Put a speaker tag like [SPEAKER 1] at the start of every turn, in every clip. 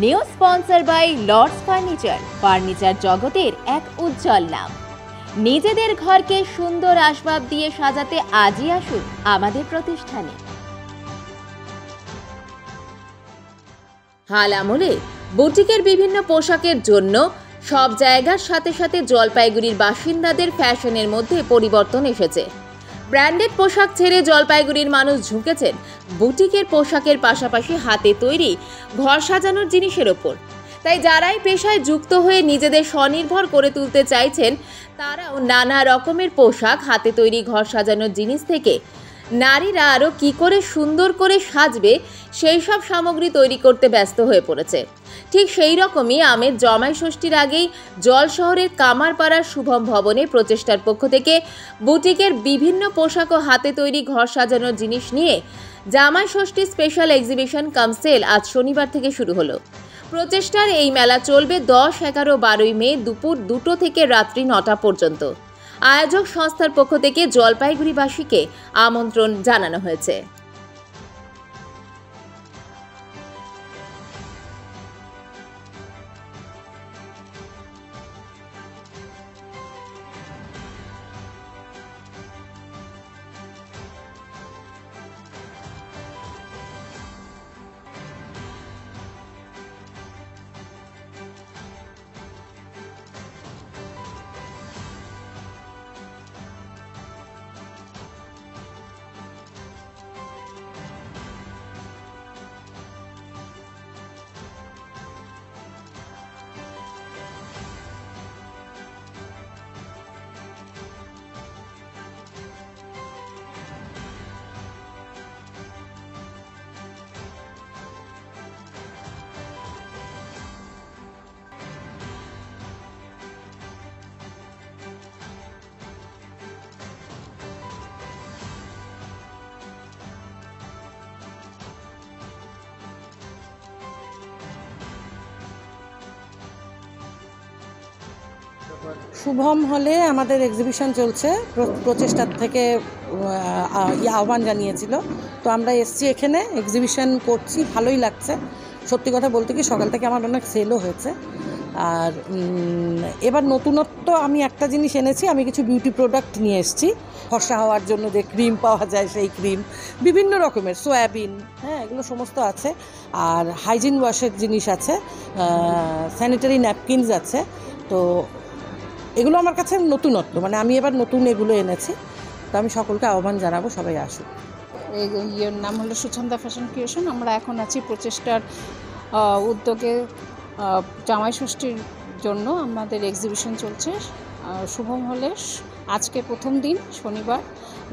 [SPEAKER 1] New sponsor by Lords furniture জগতের এক উজ্জ্বল নাম। নিজেদের ঘরকে সুন্দর আসবাব দিয়ে সাজাতে আজই আসুন আমাদের প্রতিষ্ঠানে। হাল আমলে বুটিকের বিভিন্ন পোশাকের জন্য সব জায়গার সাথে সাথে জলপাইগুড়ির বাসিন্দাদের ফ্যাশনের মধ্যে পরিবর্তন এসেছে। ব্র্যান্ডেড পোশাক ছেড়ে জলপাইগুড়ির মানুষ ঝুঁকেছেন বুটিকের পোশাকের পাশাপাশি হাতে তৈরি ঘর সাজানোর জিনিসের ওপর। তাই যারাই পেশায় যুক্ত হয়ে নিজেদের স্বনির্ভর করে তুলতে চাইছেন তারাও নানা রকমের পোশাক, হাতে তৈরি ঘর সাজানোর জিনিস থেকে নারীরা আরও কী করে সুন্দর করে সাজবে সেই সব সামগ্রী তৈরি করতে ব্যস্ত হয়ে পড়েছে। ঠিক সেই রকমই আমের জামাই ষষ্ঠীর আগেই জল শহরের কামারপাড়ার শুভম ভবনে প্রচেষ্টার পক্ষ থেকে বুটিকের বিভিন্ন পোশাক ও হাতে তৈরি ঘর সাজানোর জিনিস নিয়ে জামাই ষষ্ঠী স্পেশাল এক্সিবিশন কাম সেল আজ শনিবার থেকে শুরু হলো। প্রচেষ্টার এই মেলা চলবে 10, 11, 12 মে দুপুর 2টো থেকে রাত্রি 9টা পর্যন্ত। আয়োজক সংস্থার পক্ষ থেকে জলপাইগুড়িবাসীকে আমন্ত্রণ জানানো হয়েছে।
[SPEAKER 2] শুভম হলে আমাদের এক্সিবিশন চলছে, প্রচেষ্টার থেকে আহ্বান জানিয়েছিল, তো আমরা এসছি এখানে এক্সিবিশন করছি, ভালোই লাগছে। সত্যি কথা বলতে কি সকাল থেকে আমার অনেক সেলও হয়েছে। আর এবার নতুনত্ব আমি একটা জিনিস এনেছি, আমি কিছু বিউটি প্রোডাক্ট নিয়ে এসেছি ফর্সা হওয়ার জন্য। যে ক্রিম পাওয়া যায় সেই ক্রিম, বিভিন্ন রকমের সোয়াবিন, হ্যাঁ এগুলো সমস্ত আছে। আর হাইজিন ওয়াশের জিনিস আছে, স্যানিটারি ন্যাপকিনস আছে। তো এগুলো আমার কাছে নতুনত্ব, মানে আমি এবার নতুন এগুলো এনেছি। তো আমি সকলকে আহ্বান জানাবো সবাই আসুক।
[SPEAKER 3] এর নাম হলো সুচন্দা ফ্যাশন ক্রিয়েশন। আমরা এখন আছি প্রচেষ্টার উদ্যোগে জামাই ষষ্ঠীর জন্য আমাদের এক্সিবিশন চলছে। শুভম হলে আজকে প্রথম দিন, শনিবার,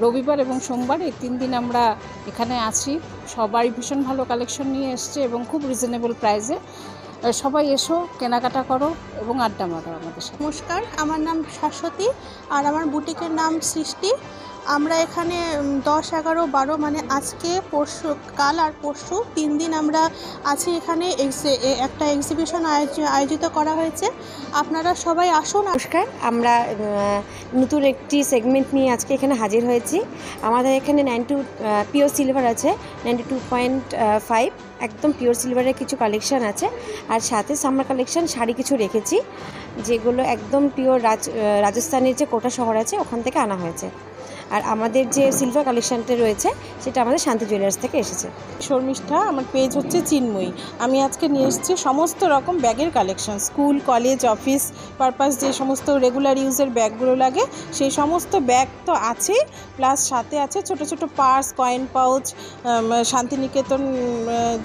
[SPEAKER 3] রবিবার এবং সোমবার, এই 3 দিন আমরা এখানে আছি। সবাই ভীষণ ভালো কালেকশন নিয়ে এসছে এবং খুব রিজনেবল প্রাইসে। সবাই এসো, কেনাকাটা করো এবং আড্ডা মারো আমাদের সাথে।
[SPEAKER 4] নমস্কার, আমার নাম শাশ্বতী আর আমার বুটিকের নাম সৃষ্টি। আমরা এখানে 10, 11, 12 মানে আজকে, পরশু, কাল আর পরশু 3 দিন আমরা আছি এখানে। একটা এক্সিবিশন আয়োজিত করা হয়েছে, আপনারা সবাই আসুন।
[SPEAKER 5] নমস্কার, আমরা নতুন একটি সেগমেন্ট নিয়ে আজকে এখানে হাজির হয়েছি। আমাদের এখানে 92 পিওর সিলভার আছে, 92.5 একদম পিওর সিলভারের কিছু কালেকশান আছে। আর সাথে সামার কালেকশান শাড়ি কিছু রেখেছি, যেগুলো একদম পিওর রাজস্থানের যে কোটা শহর আছে ওখান থেকে আনা হয়েছে। আর আমাদের যে সিলভার কালেকশানটা রয়েছে সেটা আমাদের শান্তি জুয়েলার্স থেকে এসেছে।
[SPEAKER 3] শর্মিষ্ঠা, আমার পেজ হচ্ছে চিন্ময়ী। আমি আজকে নিয়ে এসেছি সমস্ত রকম ব্যাগের collection, school, college, office purpose যে সমস্ত রেগুলার ইউজের ব্যাগগুলো লাগে সেই সমস্ত ব্যাগ তো আছেই, প্লাস সাথে আছে ছোট ছোট পার্স, কয়েন পাউচ, শান্তিনিকেতন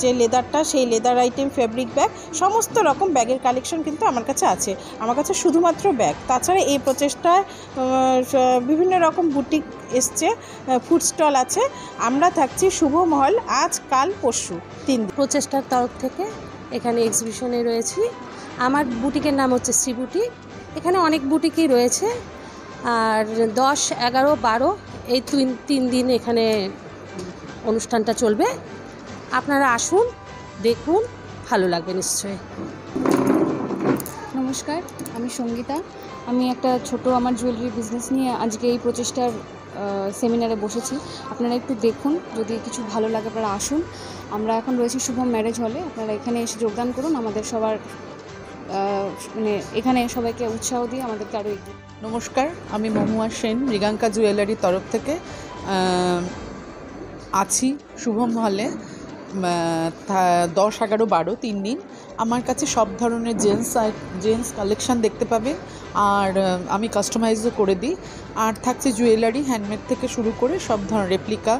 [SPEAKER 3] যে লেদারটা সেই লেদার আইটেম, ফেব্রিক ব্যাগ, সমস্ত রকম ব্যাগের কালেকশন কিন্তু আমার কাছে আছে। আমার কাছে শুধুমাত্র ব্যাগ, তাছাড়া এই প্রচেষ্টায় বিভিন্ন রকম বুটিক এসছে, ফুড স্টল আছে। আমরা থাকছি শুভম হল আজ, কাল, পরশু 3 দিন।
[SPEAKER 2] প্রচেষ্টার তরফ থেকে এখানে এক্সিবিশনে রয়েছি। আমার বুটিকের নাম হচ্ছে শ্রী বুটিক। এখানে অনেক বুটিকই রয়েছে। আর 10, 11, 12 এই 3 দিন এখানে অনুষ্ঠানটা চলবে। আপনারা আসুন, দেখুন, ভালো লাগবে নিশ্চয়ই।
[SPEAKER 6] নমস্কার, আমি সঙ্গীতা। আমি একটা ছোট আমার জুয়েলারি বিজনেস নিয়ে আজকে এই প্রচেষ্টার সেমিনারে বসেছি। আপনারা একটু দেখুন, যদি কিছু ভালো লাগে আপনারা আসুন। আমরা এখন রয়েছি শুভম ম্যারেজ হলে, আপনারা এখানে এসে যোগদান করুন। আমাদের সবার মানে এখানে সবাইকে উৎসাহ দিয়ে আমাদেরকে আরও এগিয়ে।
[SPEAKER 7] নমস্কার, আমি মহুয়া সেন মৃগাঙ্কা জুয়েলারির তরফ থেকে আছি শুভম হলে 10, 11, 12 3 দিন। আমার কাছে সব ধরনের জেন্টস কালেকশান দেখতে পাবে, আর আমি কাস্টমাইজও করে দিই। আর থাকছে জুয়েলারি, হ্যান্ডমেড থেকে শুরু করে সব ধরনের রেপ্লিকা,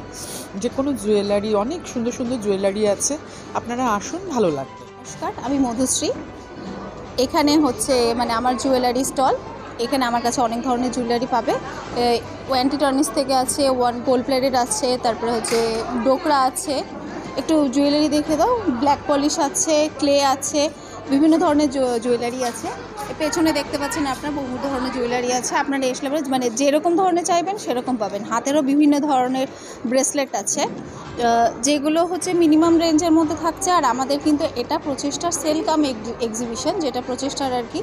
[SPEAKER 7] যে কোনো জুয়েলারি, অনেক সুন্দর সুন্দর জুয়েলারি আছে। আপনারা আসুন, ভালো লাগবে।
[SPEAKER 8] নমস্কার, আমি মধুশ্রী। এখানে হচ্ছে মানে আমার জুয়েলারি স্টল। এখানে আমার কাছে অনেক ধরনের জুয়েলারি পাবে। ওয়ান্টি টর্নিস থেকে আছে, গোল্ড প্লেটেড আছে, তারপরে হচ্ছে ডোকরা আছে। একটু জুয়েলারি দেখে দাও। ব্ল্যাক পলিশ আছে, ক্লে আছে, বিভিন্ন ধরনের জুয়েলারি আছে। পেছনে দেখতে পাচ্ছেন আপনার বহু ধরনের জুয়েলারি আছে। আপনারা এসলে মানে যেরকম ধরনের চাইবেন সেরকম পাবেন। হাতেরও বিভিন্ন ধরনের ব্রেসলেট আছে, যেগুলো হচ্ছে মিনিমাম রেঞ্জের মধ্যে থাকছে। আর আমাদের কিন্তু এটা প্রচেষ্টার সেল কাম এক্সিবিশন, যেটা প্রচেষ্টার আর কি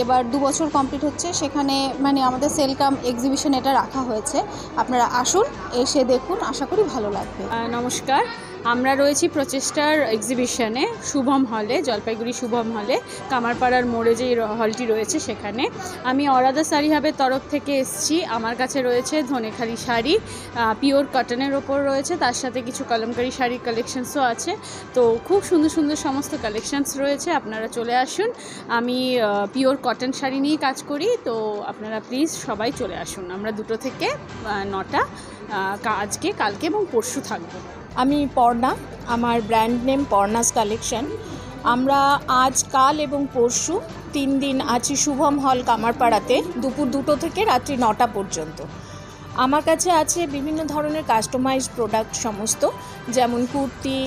[SPEAKER 8] এবার 2 বছর কমপ্লিট হচ্ছে, সেখানে মানে আমাদের সেল কাম এক্সিবিশন এটা রাখা হয়েছে। আপনারা আসুন, এসে দেখুন, আশা করি ভালো লাগবে।
[SPEAKER 6] নমস্কার, আমরা রয়েছি প্রচেষ্টার এক্সিবিশনে শুভম হলে, জলপাইগুড়ি শুভম হলে, কামারপাড়ার মোড়ে যে হলটি রয়েছে সেখানে। আমি অরাদা শাড়ি হাবের তরফ থেকে এসেছি। আমার কাছে রয়েছে ধনেখালি শাড়ি, পিওর কটনের ওপর রয়েছে, তার সাথে কিছু কলমকারি শাড়ির কালেকশানসও আছে। তো খুব সুন্দর সুন্দর সমস্ত কালেকশানস রয়েছে, আপনারা চলে আসুন। আমি পিওর কটন শাড়ি নিয়েই কাজ করি, তো আপনারা প্লিজ সবাই চলে আসুন। আমরা 2টো থেকে 9টা আজকে, কালকে এবং পরশু থাকবো।
[SPEAKER 9] আমি পর্ণা, আমার ব্র্যান্ড নেম পর্ণাস কালেকশন। আমরা আজ, কাল এবং পরশু 3 দিন আছি শুভম হল কামারপাড়াতে, দুপুর 2টো থেকে রাত্রি 9টা পর্যন্ত। আমার কাছে আছে বিভিন্ন ধরনের কাস্টমাইজ প্রোডাক্ট সমস্ত, যেমন kurti,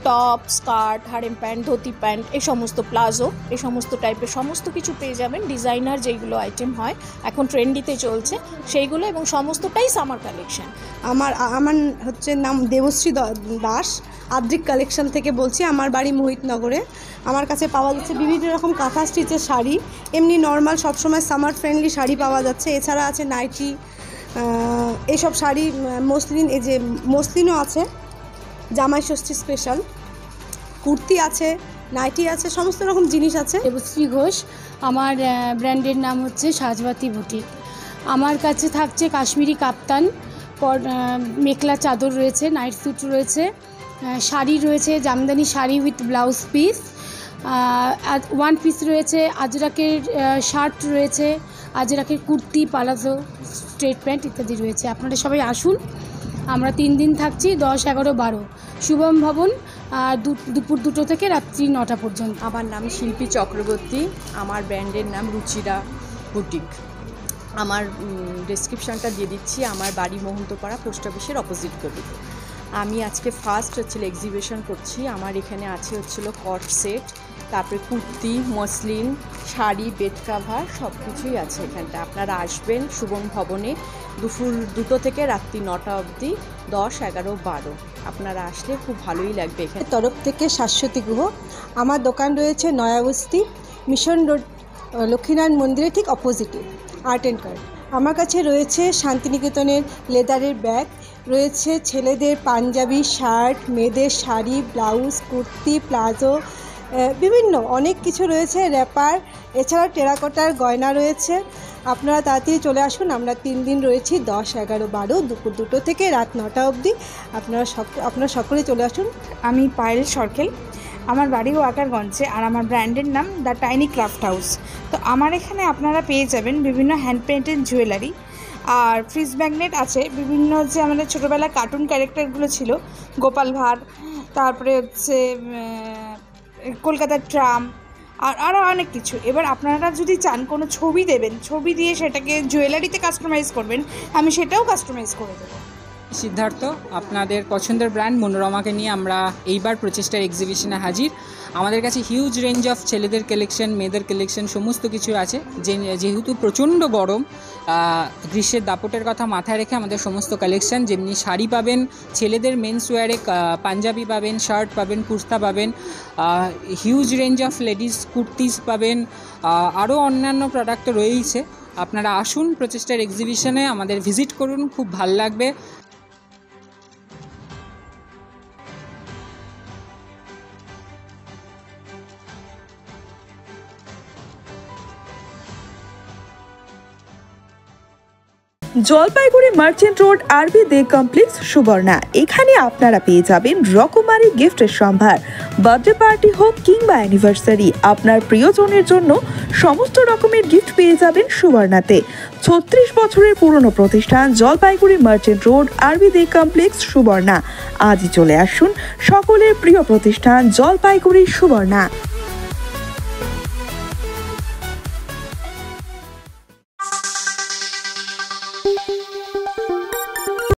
[SPEAKER 9] top, skirt, harem pant, dhoti pant, এই সমস্ত প্লাজো, এই সমস্ত টাইপের সমস্ত কিছু পেয়ে যাবেন। ডিজাইনার যেগুলো আইটেম হয় এখন ট্রেন্ডিতে চলছে সেইগুলো, এবং সমস্তটাই সামার কালেকশন।
[SPEAKER 10] আমার হচ্ছে নাম দেবশ্রী দাস, আদ্রিক কালেকশন থেকে বলছি। আমার বাড়ি মোহিতনগরে। আমার কাছে পাওয়া যাচ্ছে বিভিন্ন রকম কাঁথা স্টিচের শাড়ি, এমনি নর্মাল সবসময় সামার ফ্রেন্ডলি শাড়ি পাওয়া যাচ্ছে। এছাড়া আছে নাইটি, এইসব শাড়ি, মসলিন, এই যে মসলিনও আছে, জামাই ষষ্ঠী স্পেশাল, কুর্তি আছে, নাইটি আছে, সমস্ত রকম জিনিস আছে।
[SPEAKER 11] দেবশ্রী ঘোষ, আমার ব্র্যান্ডের নাম হচ্ছে সাজবাতি বুটিক। আমার কাছে থাকছে কাশ্মীরি কাপ্তান, মেখলা চাদর রয়েছে, নাইট স্যুট রয়েছে, শাড়ি রয়েছে, Jamdani sari with blouse piece, 1 piece রয়েছে, আজরাকের শার্ট রয়েছে, আজরাকের কুর্তি, পালাজো, স্ট্রেট প্যান্ট ইত্যাদি রয়েছে। আপনারা সবাই আসুন। আমরা 3 দিন থাকছি, 10, 11, 12 শুভম ভবন, দুপুর 2টো থেকে রাত্রি 9টা পর্যন্ত।
[SPEAKER 12] আমার নাম শিল্পী চক্রবর্তী, আমার ব্র্যান্ডের নাম রুচিরা বুটিক। আমার ডেসক্রিপশানটা দিয়ে দিচ্ছি। আমার বাড়ি মোহন্তপাড়া, পোস্ট অফিসের অপোজিট গলিতে। আমি আজকে ফার্স্ট এক্সিবিশন করছি। আমার এখানে আছে কট সেট, তারপরে kurti, muslin, sari, bed cover, সব কিছুই আছে এখানটা। আপনারা আসবেন শুভম ভবনে দুপুর 2টো থেকে রাত্রি 9টা অবধি, 10, 11, 12। আপনারা আসলে খুব ভালোই লাগবে। এখানে
[SPEAKER 10] তরফ থেকে শাশ্বতী গুহ। আমার দোকান রয়েছে নয়াবস্তি, মিশন রোড, লক্ষ্মীনারায়ণ মন্দিরের ঠিক অপোজিটে, আর্ট অ্যান্ড কার্ট। আমার কাছে রয়েছে শান্তিনিকেতনের লেদারের ব্যাগ, রয়েছে ছেলেদের পাঞ্জাবি, শার্ট, মেয়েদের শাড়ি, ব্লাউজ, কুর্তি, প্লাজো, বিভিন্ন অনেক কিছু রয়েছে, র্যাপার, এছাড়াও টেরাকোটার গয়না রয়েছে। আপনারা তাড়াতাড়ি চলে আসুন। আমরা 3 দিন রয়েছি, 10, 11, 12, দুপুর 2টো থেকে রাত 9টা অবধি। আপনারা সকলে চলে আসুন।
[SPEAKER 13] আমি পায়েল সরকেল, আমার বাড়িও আকারগঞ্জে, আর আমার ব্র্যান্ডের নাম দ্য টাইনি ক্রাফট হাউস। তো আমার এখানে আপনারা পেয়ে যাবেন বিভিন্ন হ্যান্ড পেন্টেড জুয়েলারি, আর ফ্রিজ ম্যাগনেট আছে, বিভিন্ন যে আমাদের ছোটোবেলার কার্টুন ক্যারেক্টারগুলো ছিল, গোপাল ভাঁড়, তারপরে হচ্ছে কলকাতার ট্রাম, আর আরও অনেক কিছু। এবার আপনারা যদি চান কোনো ছবি দেবেন, ছবি দিয়ে সেটাকে জুয়েলারিতে কাস্টমাইজ করবেন, আমি সেটাও কাস্টমাইজ করে দেবো।
[SPEAKER 14] সিদ্ধার্থ, আপনাদের পছন্দের ব্র্যান্ড মনোরমাকে নিয়ে আমরা এইবার প্রচেষ্টার এক্সিবিশনে হাজির। আমাদের কাছে হিউজ রেঞ্জ অফ ছেলেদের কালেকশন, মেয়েদের কালেকশন, সমস্ত কিছু আছে। যেহেতু প্রচণ্ড গরম, গ্রীষ্মের দাপটের কথা মাথায় রেখে আমাদের সমস্ত কালেকশন, যেমনি শাড়ি পাবেন, ছেলেদের মেন্স ওয়্যারে পাঞ্জাবি পাবেন, শার্ট পাবেন, কুর্তা পাবেন, huge range of ladies kurtis পাবেন, আরও অন্যান্য প্রোডাক্ট রয়েছে। আপনারা আসুন প্রচেষ্টার এক্সিবিশনে, আমাদের ভিজিট করুন, খুব ভাল লাগবে।
[SPEAKER 15] জলপাইগুড়ি মার্চেন্ট রোড আরবি দে কমপ্লেক্স সুবর্ণা। এখানে আপনারা পেয়ে যাবেন রকমারি গিফটের সম্ভার। বার্থডে পার্টি হোক কিংবা অ্যানিভার্সারি, আপনার প্রিয়জনের জন্য সমস্ত রকমের গিফট পেয়ে যাবেন সুবর্ণাতে। 36 বছরের পুরনো প্রতিষ্ঠান জলপাইগুড়ি মার্চেন্ট রোড আরবি দে কমপ্লেক্স সুবর্ণা। আজই চলে আসুন সকলের প্রিয় প্রতিষ্ঠান জলপাইগুড়ি সুবর্ণা।